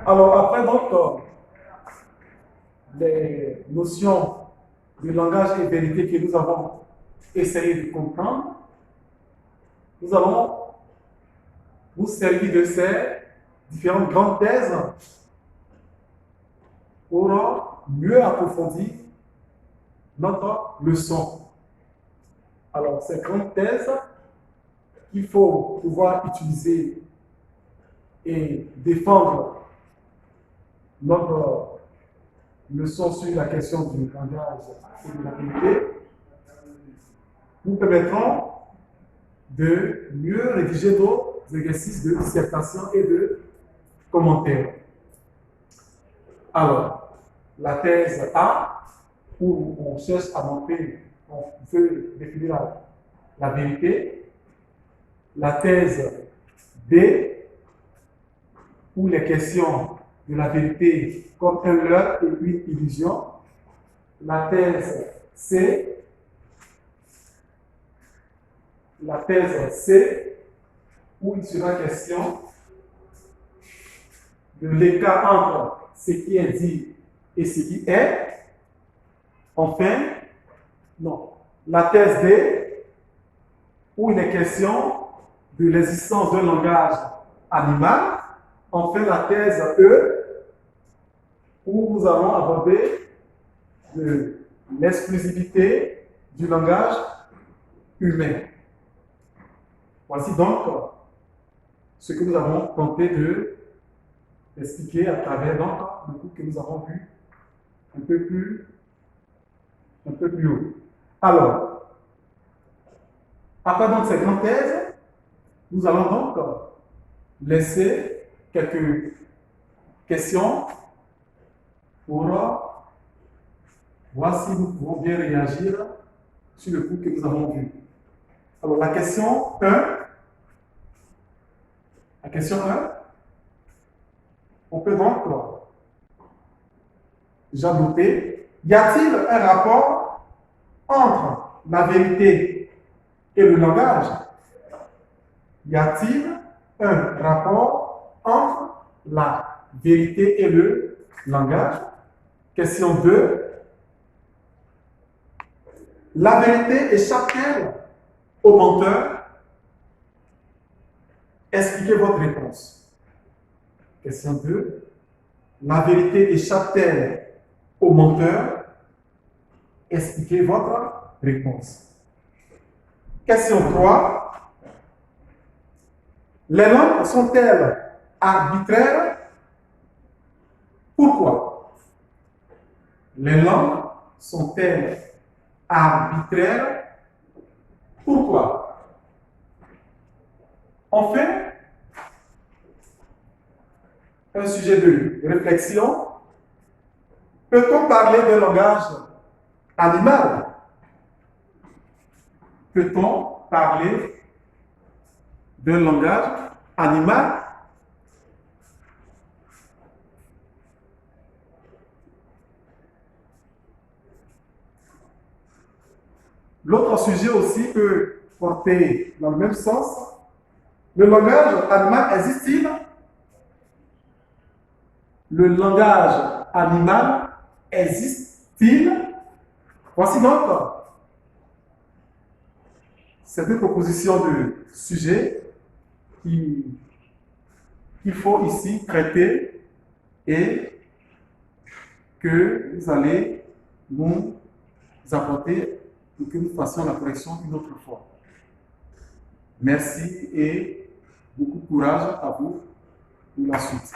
Alors, après, donc, les notions de langage et vérité que nous avons essayé de comprendre, nous allons nous servir de ces différentes grandes thèses pour mieux approfondir notre leçon. Alors, ces grandes thèses qu'il faut pouvoir utiliser et défendre notre leçon sur la question du langage et de la vérité nous permettront de mieux rédiger nos exercices de dissertation et de commentaires. Alors, la thèse A, où on cherche à montrer, on veut définir la vérité. La thèse B, où les questions de la vérité comme un leurre et une illusion. La thèse C, où il sera question de l'écart entre ce qui est dit et ce qui est. Enfin, non, la thèse D, où il est question de l'existence d'un langage animal. Enfin, la thèse E, où nous allons aborder l'exclusivité du langage humain. Voici donc ce que nous avons tenté d'expliquer à travers donc, le cours que nous avons vu un peu plus haut. Alors, après donc ces grandes thèses, nous allons donc laisser quelques questions pour voir si nous pouvons bien réagir sur le cours que nous avons vu. Alors, la question 1, on peut donc déjà noter, y a-t-il un rapport entre la vérité et le langage? Y a-t-il un rapport entre la vérité et le langage? Question 2. La vérité échappe-t-elle au menteur? Expliquez votre réponse. Question 2. La vérité échappe-t-elle au menteur? Expliquez votre réponse. Question 3. Les langues sont-elles arbitraires? Pourquoi? Les langues sont-elles arbitraires? Pourquoi? Enfin, un sujet de réflexion. Peut-on parler d'un langage animal? Peut-on parler d'un langage animal? L'autre sujet aussi peut porter dans le même sens. Le langage animal existe-t-il? Le langage animal existe-t-il? Voici donc ces deux propositions de sujets qu'il faut ici traiter et que vous allez nous apporter pour que nous fassions la correction une autre fois. Merci et beaucoup de courage à vous pour la suite.